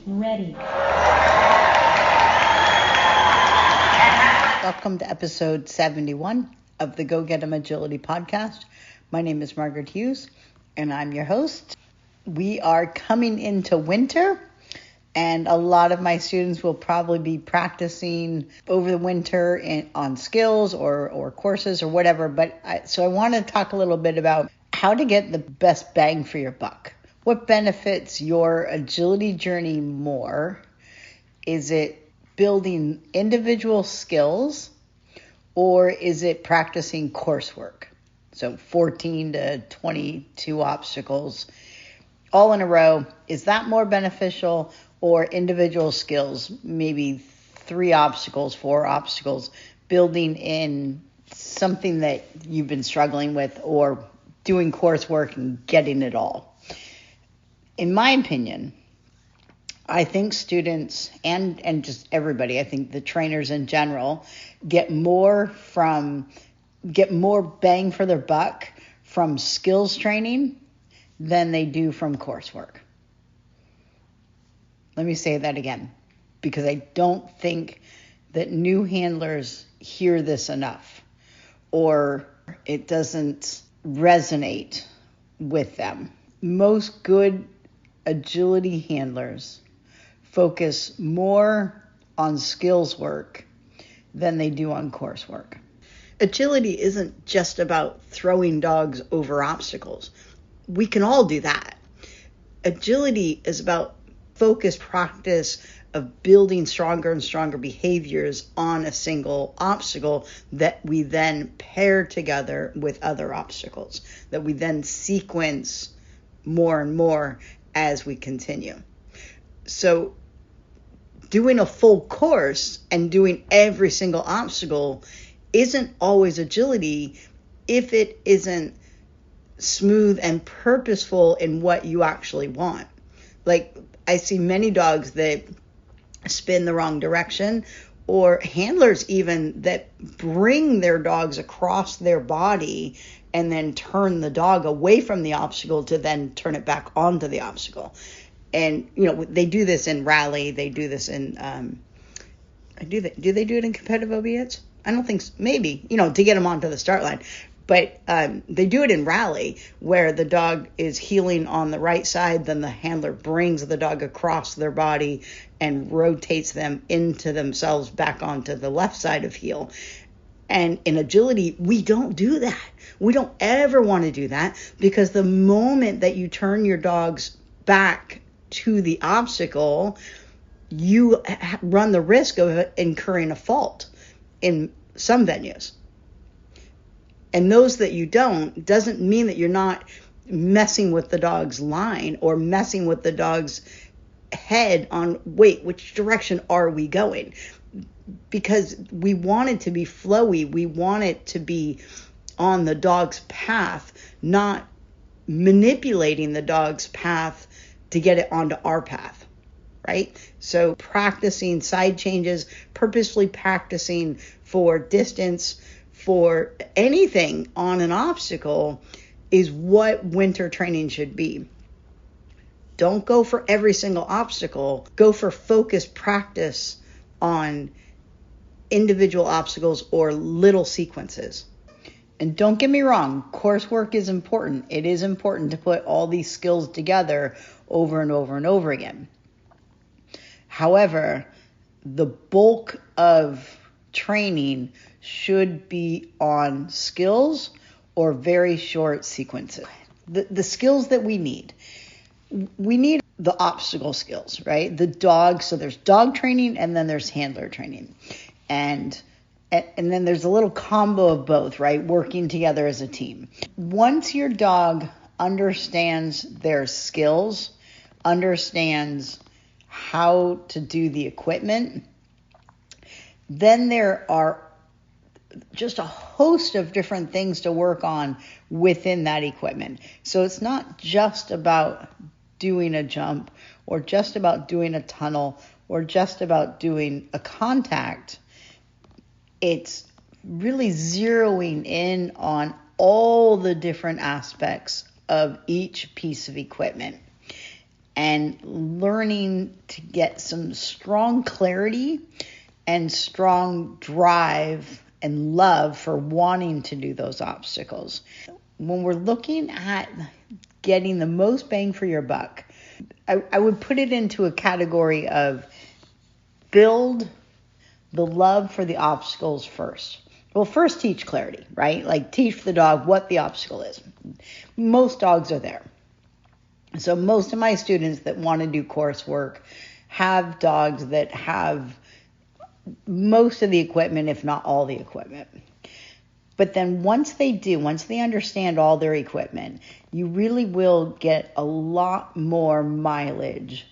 Ready. Welcome to episode 71 of the Go Get 'em Agility podcast. My name is Margaret Hughes, and I'm your host. We are coming into winter, and a lot of my students will probably be practicing over the winter on skills or courses or whatever. So I want to talk a little bit about how to get the best bang for your buck. What benefits your agility journey more? Is it building individual skills, or is it practicing coursework? So 14 to 22 obstacles all in a row. Is that more beneficial, or individual skills, maybe 3 obstacles, 4 obstacles, building in something that you've been struggling with, or doing coursework and getting it all? In my opinion, I think students and just everybody, I think the trainers in general, get more bang for their buck from skills training than they do from coursework. Let me say that again, because I don't think that new handlers hear this enough, or it doesn't resonate with them. Most good agility handlers focus more on skills work than they do on coursework. Agility isn't just about throwing dogs over obstacles. We can all do that. Agility is about focused practice of building stronger and stronger behaviors on a single obstacle that we then pair together with other obstacles, that we then sequence more and more as we continue. So doing a full course and doing every single obstacle isn't always agility if it isn't smooth and purposeful in what you actually want. Like, I see many dogs that spin the wrong direction, or handlers even that bring their dogs across their body and then turn the dog away from the obstacle to then turn it back onto the obstacle. And, they do this in rally. They do this in, do they do it in competitive OBS? I don't think so. Maybe, to get them onto the start line. But they do it in rally, where the dog is heeling on the right side. Then the handler brings the dog across their body and rotates them into themselves back onto the left side of heel. And in agility, we don't do that. We don't ever want to do that, because the moment that you turn your dogs back to the obstacle, you run the risk of incurring a fault in some venues. And those that you don't, doesn't mean that you're not messing with the dog's line or messing with the dog's head on, wait, which direction are we going? Because we want it to be flowy. We want it to be on the dog's path, not manipulating the dog's path to get it onto our path, right? So practicing side changes, purposefully practicing for distance, for anything on an obstacle, is what winter training should be. Don't go for every single obstacle. Go for focused practice on individual obstacles or little sequences. And don't get me wrong, coursework is important. It is important to put all these skills together over and over and over again. However, the bulk of training should be on skills or very short sequences. The skills that we need the obstacle skills, right? The dog, so there's dog training and then there's handler training. And then there's a little combo of both, right? Working together as a team. Once your dog understands their skills, understands how to do the equipment, then there are just a host of different things to work on within that equipment. So it's not just about doing a jump, or just about doing a tunnel, or just about doing a contact. It's really zeroing in on all the different aspects of each piece of equipment. and learning to get some strong clarity and strong drive and love for wanting to do those obstacles. When we're looking at getting the most bang for your buck, I would put it into a category of build the love for the obstacles first. Well, first teach clarity, right? Like teach the dog what the obstacle is. Most dogs are there. So most of my students that want to do coursework have dogs that have most of the equipment, if not all the equipment. But then once they understand all their equipment, you really will get a lot more mileage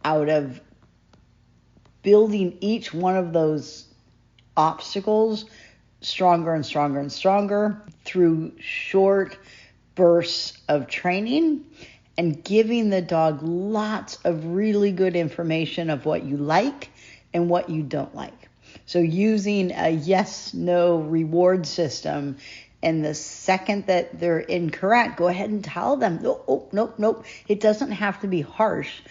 out of building each one of those obstacles stronger and stronger and stronger through short bursts of training and giving the dog lots of really good information of what you like and what you don't like. So using a yes-no reward system, and the second that they're incorrect, go ahead and tell them, nope. It doesn't have to be harsh,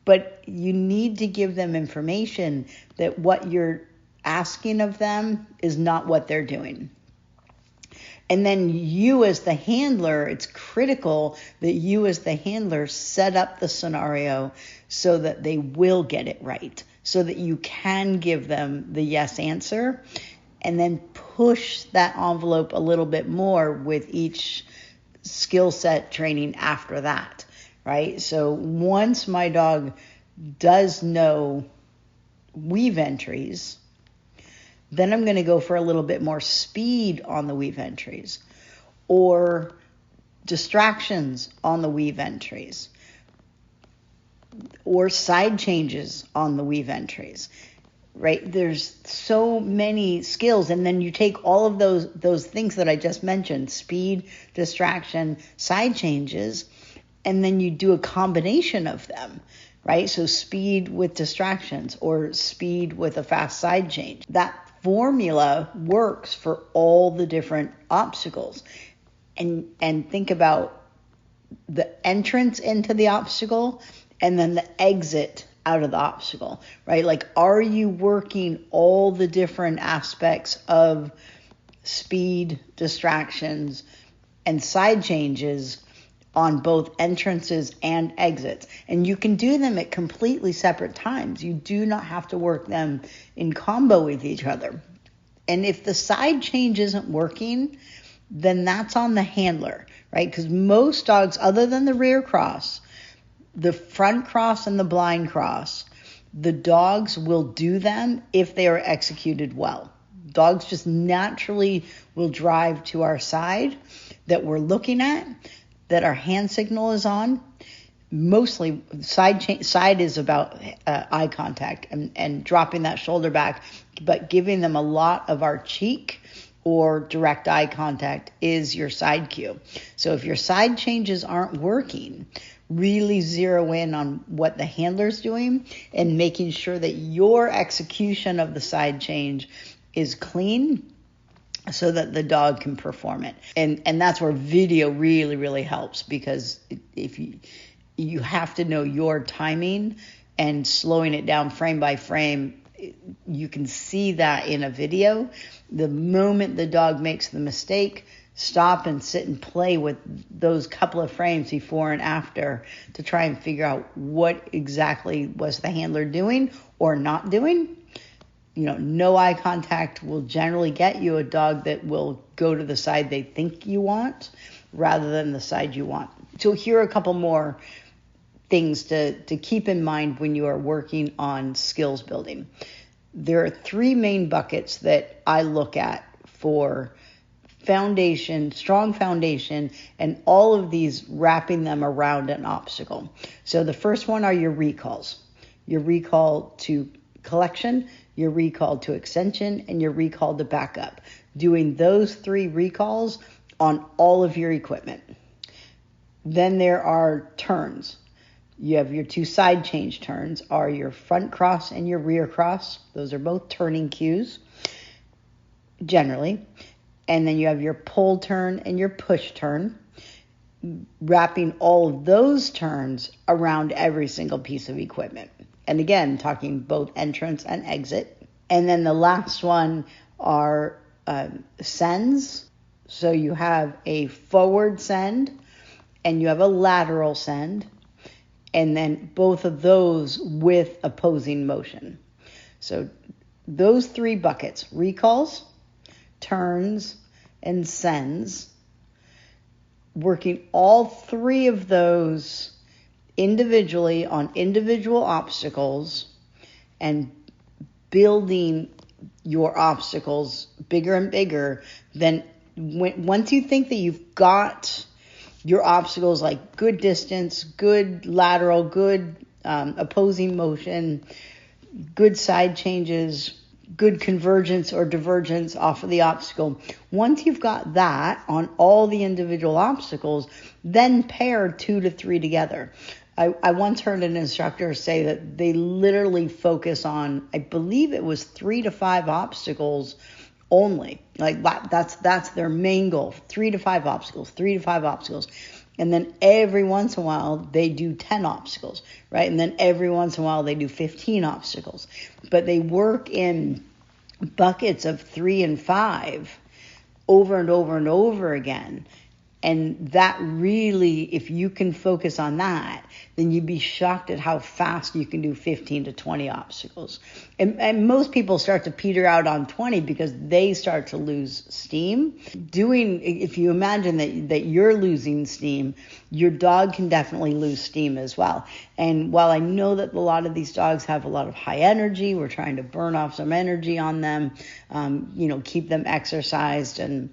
but you need to give them information that what you're asking of them is not what they're doing. And then you as the handler, it's critical that you as the handler set up the scenario so that they will get it right, so that you can give them the yes answer, and then push that envelope a little bit more with each skill set training after that, right? So once my dog does know weave entries, then I'm going to go for a little bit more speed on the weave entries or distractions on the weave entries or side changes on the weave entries, right? There's so many skills. And then you take all of those things that I just mentioned, speed, distraction, side changes, and then you do a combination of them, right? So speed with distractions or speed with a fast side change. That formula works for all the different obstacles. And think about the entrance into the obstacle and then the exit out of the obstacle, right? Like, are you working all the different aspects of speed, distractions, and side changes on both entrances and exits? And you can do them at completely separate times. You do not have to work them in combo with each other. And if the side change isn't working, then that's on the handler, right? Because most dogs, other than the rear cross, the front cross and the blind cross, the dogs will do them if they are executed well. Dogs just naturally will drive to our side that we're looking at, that our hand signal is on. Mostly side is about eye contact and dropping that shoulder back, but giving them a lot of our cheek or direct eye contact is your side cue. So if your side changes aren't working, really zero in on what the handler's doing and making sure that your execution of the side change is clean so that the dog can perform it. And that's where video really, really helps, because if you have to know your timing and slowing it down frame by frame. You can see that in a video. The moment the dog makes the mistake, stop and sit and play with those couple of frames before and after to try and figure out what exactly was the handler doing or not doing. No eye contact will generally get you a dog that will go to the side they think you want rather than the side you want. So here are a couple more things to keep in mind when you are working on skills building. There are three main buckets that I look at for foundation, strong foundation, and all of these wrapping them around an obstacle. So the first one are your recalls. Your recall to collection, your recall to extension, and your recall to backup. Doing those three recalls on all of your equipment. Then there are turns. You have your two side change turns are your front cross and your rear cross. Those are both turning cues, generally. And then you have your pull turn and your push turn. wrapping all of those turns around every single piece of equipment. And again, talking both entrance and exit. And then the last one are sends. So you have a forward send and you have a lateral send. And then both of those with opposing motion. So those three buckets, recalls, turns, and sends, working all three of those individually on individual obstacles and building your obstacles bigger and bigger. Then once you think that you've got your obstacles like good distance, good lateral, good opposing motion, good side changes, good convergence or divergence off of the obstacle. Once you've got that on all the individual obstacles, then pair 2 to 3 together. I once heard an instructor say that they literally focus on, I believe it was 3 to 5 obstacles only. Like that's their main goal. 3 to 5 obstacles, 3 to 5 obstacles. And then every once in a while they do 10 obstacles, right? And then every once in a while they do 15 obstacles. But they work in buckets of 3 and 5 over and over and over again. And that really, if you can focus on that, then you'd be shocked at how fast you can do 15 to 20 obstacles. And most people start to peter out on 20 because they start to lose steam. If you imagine that you're losing steam, your dog can definitely lose steam as well. And while I know that a lot of these dogs have a lot of high energy, we're trying to burn off some energy on them, keep them exercised and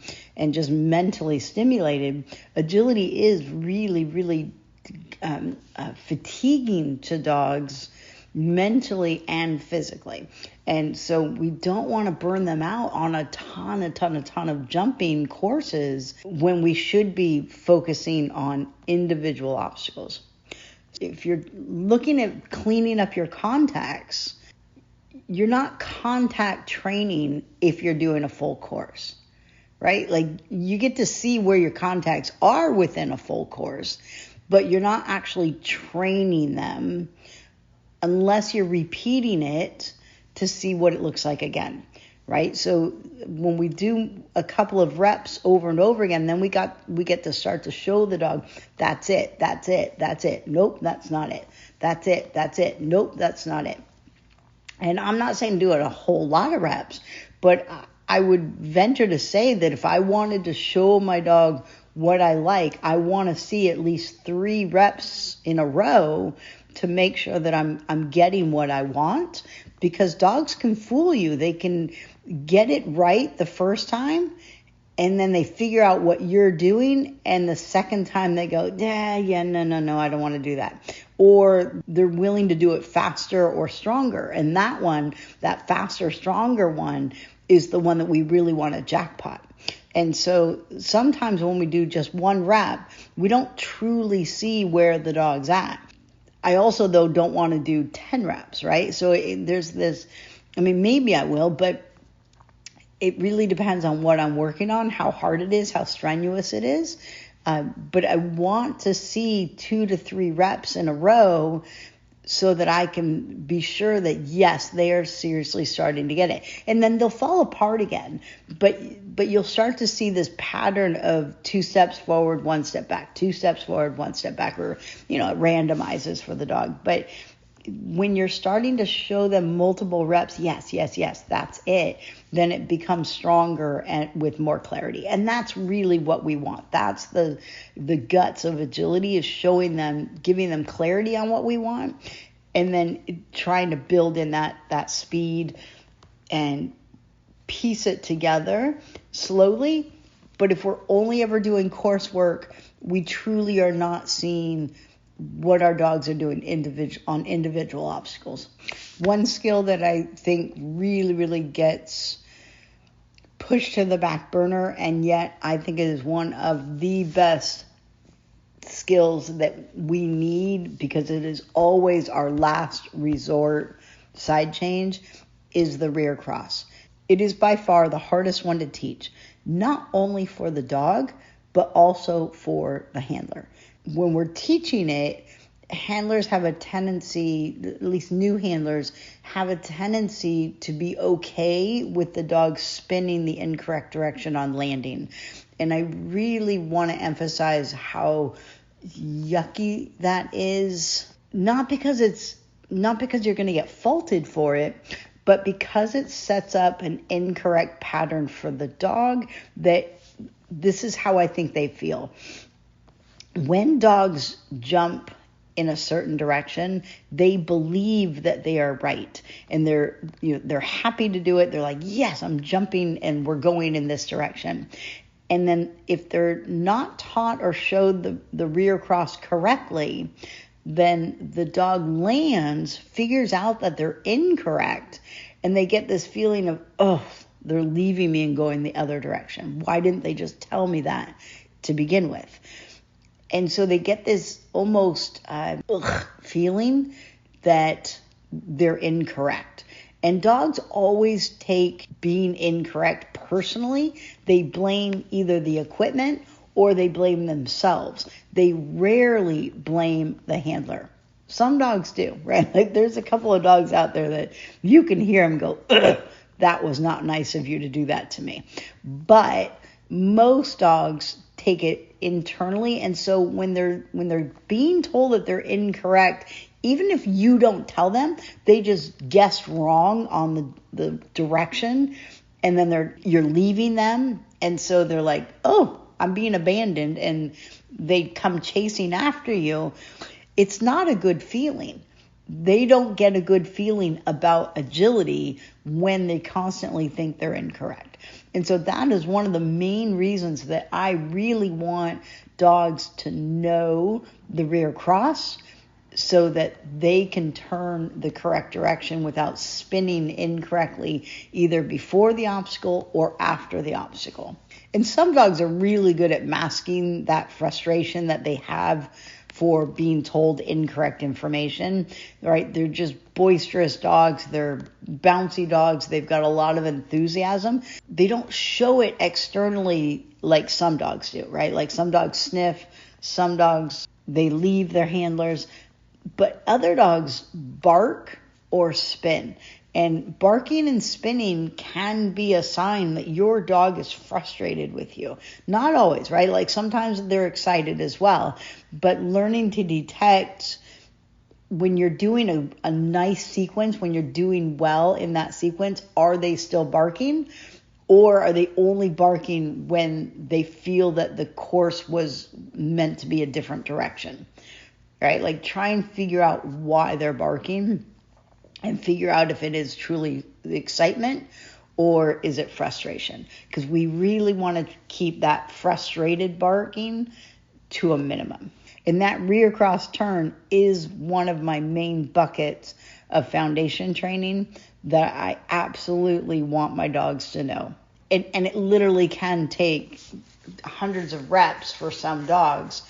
just mentally stimulated. Agility is really, really fatiguing to dogs mentally and physically. And so we don't want to burn them out on a ton of jumping courses when we should be focusing on individual obstacles. If you're looking at cleaning up your contacts, you're not contact training if you're doing a full course, right? Like you get to see where your contacts are within a full course, but you're not actually training them unless you're repeating it to see what it looks like again, right? So when we do a couple of reps over and over again, then we get to start to show the dog, that's it. Nope, that's not it. That's it. Nope, that's not it. And I'm not saying do it a whole lot of reps, but I would venture to say that if I wanted to show my dog what I like, I want to see at least 3 reps in a row to make sure that I'm getting what I want, because dogs can fool you. They can get it right the first time and then they figure out what you're doing, and the second time they go, no, I don't want to do that. Or they're willing to do it faster or stronger. And that faster, stronger one is the one that we really want to jackpot. And so sometimes when we do just 1 rep, we don't truly see where the dog's at. I also, though, don't want to do 10 reps, right? So there's this, maybe I will, but it really depends on what I'm working on, how hard it is, how strenuous it is. But I want to see 2 to 3 reps in a row so that I can be sure that, yes, they are seriously starting to get it. And then they'll fall apart again. But you'll start to see this pattern of 2 steps forward, 1 step back, 2 steps forward, 1 step back, or, it randomizes for the dog. But when you're starting to show them multiple reps, yes, that's it, then it becomes stronger and with more clarity. And that's really what we want. That's the guts of agility, is showing them, giving them clarity on what we want, and then trying to build in that speed and piece it together slowly. But if we're only ever doing coursework, we truly are not seeing what our dogs are doing on individual obstacles. One skill that I think really, really gets pushed to the back burner, and yet I think it is one of the best skills that we need, because it is always our last resort side change, is the rear cross. It is by far the hardest one to teach, not only for the dog, but also for the handler. When we're teaching it, handlers have a tendency, at least new handlers, have a tendency to be okay with the dog spinning the incorrect direction on landing. And I really want to emphasize how yucky that is. Not because you're going to get faulted for it, but because it sets up an incorrect pattern for the dog. That this is how I think they feel. When dogs jump in a certain direction, they believe that they are right, and they're happy to do it. They're like, yes, I'm jumping and we're going in this direction. And then if they're not taught or showed the rear cross correctly, then the dog lands, figures out that they're incorrect, and they get this feeling of, oh, they're leaving me and going the other direction. Why didn't they just tell me that to begin with? And so they get this almost feeling that they're incorrect. And dogs always take being incorrect personally. They blame either the equipment or they blame themselves. They rarely blame the handler. Some dogs do, right? Like there's a couple of dogs out there that you can hear them go, ugh, that was not nice of you to do that to me. But most dogs take it internally, and so when they're being told that they're incorrect, even if you don't tell them, they just guessed wrong on the direction, and then you're leaving them, and so they're like, oh, I'm being abandoned, and they come chasing after you. It's not a good feeling. They don't get a good feeling about agility when they constantly think they're incorrect. And so that is one of the main reasons that I really want dogs to know the rear cross so that they can turn the correct direction without spinning incorrectly either before the obstacle or after the obstacle. And some dogs are really good at masking that frustration that they have for being told incorrect information, right? They're just boisterous dogs. They're bouncy dogs. They've got a lot of enthusiasm. They don't show it externally like some dogs do, right? Like some dogs sniff, some dogs, they leave their handlers, but other dogs bark or spin. And barking and spinning can be a sign that your dog is frustrated with you. Not always, right? Like sometimes they're excited as well. But learning to detect when you're doing a nice sequence, when you're doing well in that sequence, are they still barking? Or are they only barking when they feel that the course was meant to be a different direction? Right? Like try and figure out why they're barking, and figure out if it is truly excitement or is it frustration. Because we really want to keep that frustrated barking to a minimum. And that rear cross turn is one of my main buckets of foundation training that I absolutely want my dogs to know. And it literally can take hundreds of reps for some dogs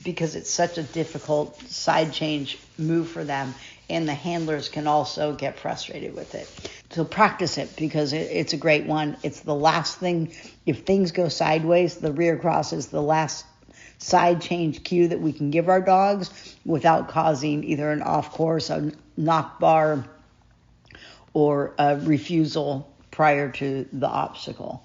because it's such a difficult side change move for them. And the handlers can also get frustrated with it. So practice it because it's a great one. It's the last thing. If things go sideways, the rear cross is the last side change cue that we can give our dogs without causing either an off course, a knock bar, or a refusal prior to the obstacle.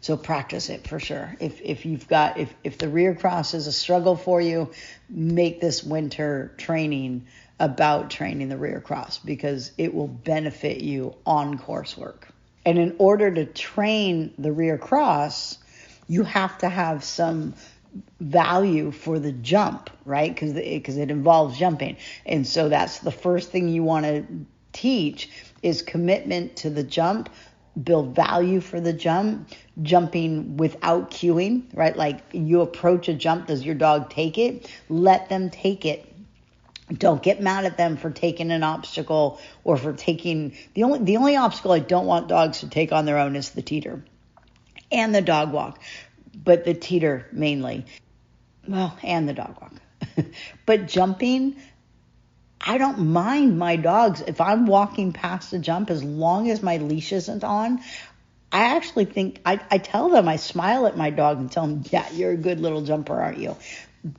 So practice it for sure. If the rear cross is a struggle for you, make this winter training about training the rear cross because it will benefit you on coursework. And in order to train the rear cross, you have to have some value for the jump, right? Because it involves jumping. And so that's the first thing you want to teach is commitment to the jump, build value for the jump, jumping without cueing, right? Like you approach a jump, does your dog take it? Let them take it. Don't get mad at them for taking an obstacle or for taking the only obstacle I don't want dogs to take on their own is the teeter and the dog walk, but the teeter mainly. Well, and the dog walk. But jumping, I don't mind my dogs. If I'm walking past a jump, as long as my leash isn't on, I actually think, I tell them, I smile at my dog and tell them, yeah, you're a good little jumper, aren't you?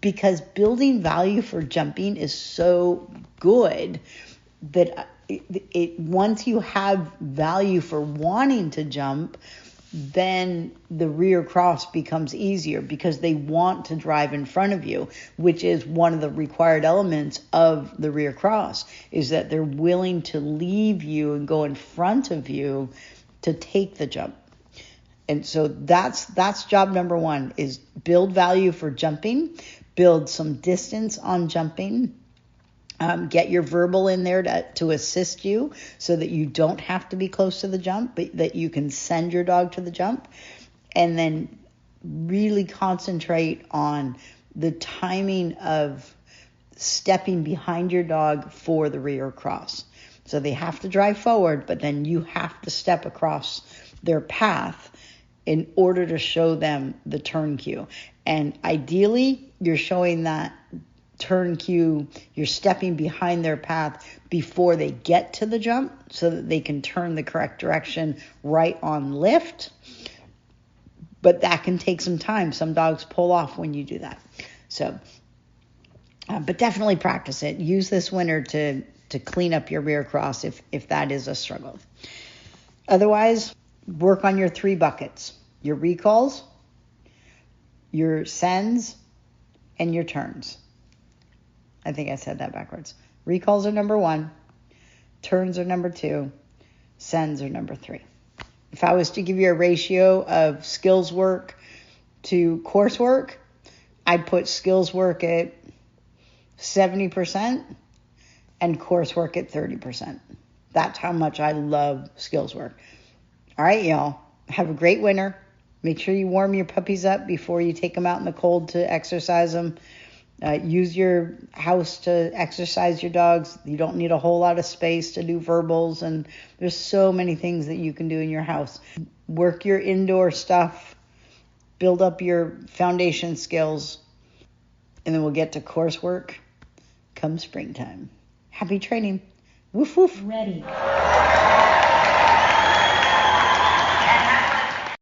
Because building value for jumping is so good that once you have value for wanting to jump, then the rear cross becomes easier because they want to drive in front of you, which is one of the required elements of the rear cross, is that they're willing to leave you and go in front of you to take the jump. And so that's job number one, is build value for jumping, build some distance on jumping, get your verbal in there to assist you so that you don't have to be close to the jump, but that you can send your dog to the jump. And then really concentrate on the timing of stepping behind your dog for the rear cross. So they have to drive forward, but then you have to step across their path in order to show them the turn cue. And ideally, you're showing that turn cue, you're stepping behind their path before they get to the jump so that they can turn the correct direction right on lift. But that can take some time. Some dogs pull off when you do that. So, but definitely practice it. Use this winter to clean up your rear cross if that is a struggle. Otherwise, work on your 3 buckets: your recalls, your sends, and your turns. I think I said that backwards. Recalls are number 1, turns are number 2, sends are number 3. If I was to give you a ratio of skills work to coursework, I'd put skills work at 70% and coursework at 30%. That's how much I love skills work. All right, y'all. Have a great winter. Make sure you warm your puppies up before you take them out in the cold to exercise them. Use your house to exercise your dogs. You don't need a whole lot of space to do verbals, and there's so many things that you can do in your house. Work your indoor stuff, build up your foundation skills, and then we'll get to coursework come springtime. Happy training. Woof, woof. Ready.